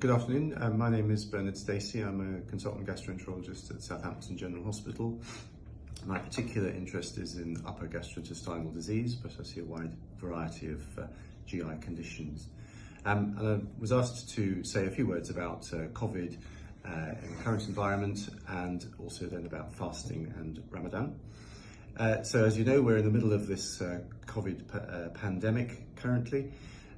Good afternoon. My name is Bernard Stacey. I'm a consultant gastroenterologist at Southampton General Hospital. My particular interest is in upper gastrointestinal disease, but I see a wide variety of GI conditions. And I was asked to say a few words about COVID in the current environment, and also then about fasting and Ramadan. So as you know, we're in the middle of this COVID pandemic currently.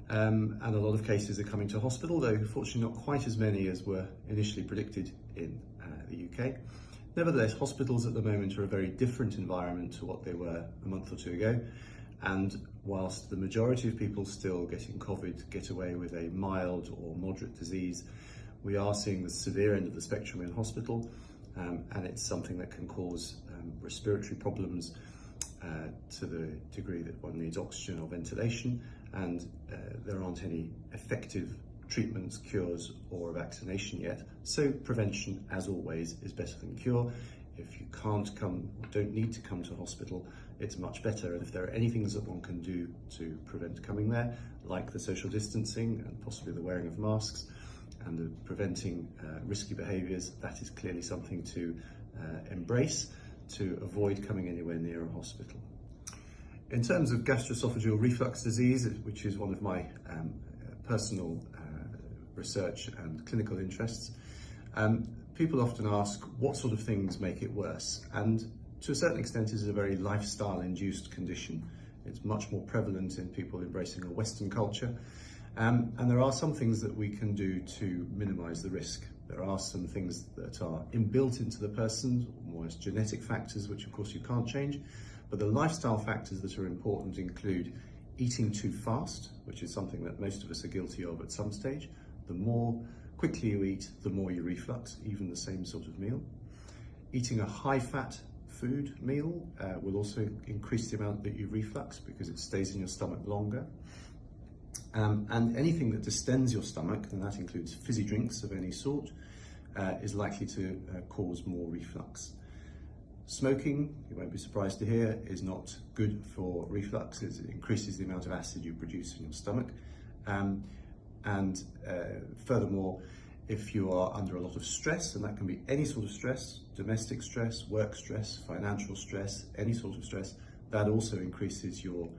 And a lot of cases are coming to hospital, though fortunately not quite as many as were initially predicted in the UK. Nevertheless, hospitals at the moment are a very different environment to what they were a month or two ago. And whilst the majority of people still getting COVID get away with a mild or moderate disease, we are seeing the severe end of the spectrum in hospital, and it's something that can cause respiratory problems to the degree that one needs oxygen or ventilation, and there aren't any effective treatments, cures or vaccination yet. So prevention, as always, is better than cure. If you can't come, or don't need to come to hospital, it's much better. And if there are any things that one can do to prevent coming there, like the social distancing and possibly the wearing of masks and the preventing risky behaviours, that is clearly something to embrace to avoid coming anywhere near a hospital. In terms of gastroesophageal reflux disease, which is one of my personal research and clinical interests, people often ask what sort of things make it worse, and to a certain extent it is a very lifestyle-induced condition. It's much more prevalent in people embracing a Western culture, and there are some things that we can do to minimise the risk. There are some things that are inbuilt into the person, more as genetic factors, which of course you can't change, but the lifestyle factors that are important include eating too fast, which is something that most of us are guilty of at some stage. The more quickly you eat, the more you reflux, even the same sort of meal. Eating a high-fat food meal will also increase the amount that you reflux because it stays in your stomach longer. And anything that distends your stomach, and that includes fizzy drinks of any sort, is likely to cause more reflux. Smoking, you won't be surprised to hear, is not good for reflux. It increases the amount of acid you produce in your stomach. Furthermore, if you are under a lot of stress, and that can be any sort of stress, domestic stress, work stress, financial stress, any sort of stress, that also increases your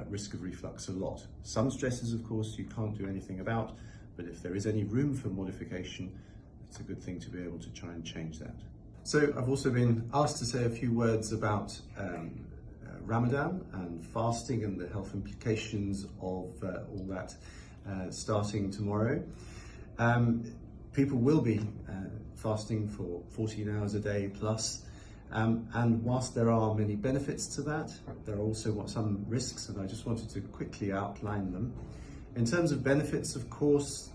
risk of reflux a lot. Some stresses, of course, you can't do anything about, but if there is any room for modification, it's a good thing to be able to try and change that. So I've also been asked to say a few words about Ramadan and fasting and the health implications of all that starting tomorrow. People will be fasting for 14 hours a day plus, and whilst there are many benefits to that, there are also some risks, and I just wanted to quickly outline them. In terms of benefits, of course,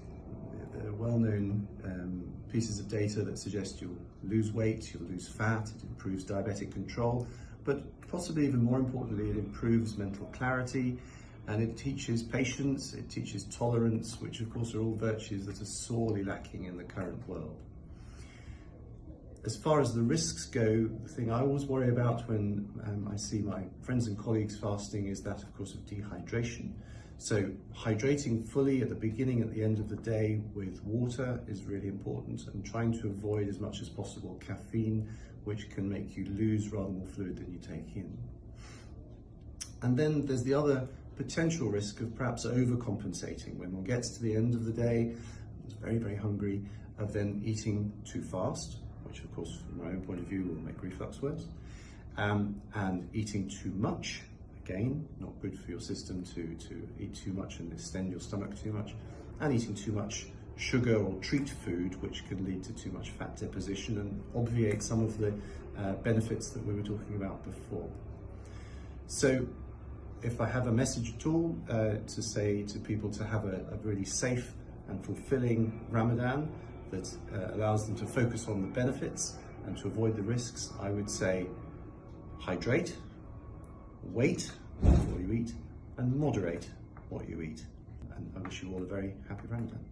there are well-known pieces of data that suggest you'll lose weight, you'll lose fat, it improves diabetic control, but possibly even more importantly, it improves mental clarity, and it teaches patience, it teaches tolerance, which of course are all virtues that are sorely lacking in the current world. As far as the risks go, the thing I always worry about when I see my friends and colleagues fasting is that, of course, of dehydration. So hydrating fully at the beginning, at the end of the day with water is really important, and trying to avoid as much as possible caffeine, which can make you lose rather more fluid than you take in. And then there's the other potential risk of perhaps overcompensating when one gets to the end of the day, is very, very hungry, of then eating too fast, which of course from my own point of view will make reflux worse, and eating too much. Again, not good for your system to eat too much and extend your stomach too much, and eating too much sugar or treat food, which can lead to too much fat deposition and obviate some of the benefits that we were talking about before. So if I have a message at all to say to people to have a really safe and fulfilling Ramadan that allows them to focus on the benefits and to avoid the risks, I would say hydrate, wait before you eat, and moderate what you eat. And I wish you all a very happy Ramadan.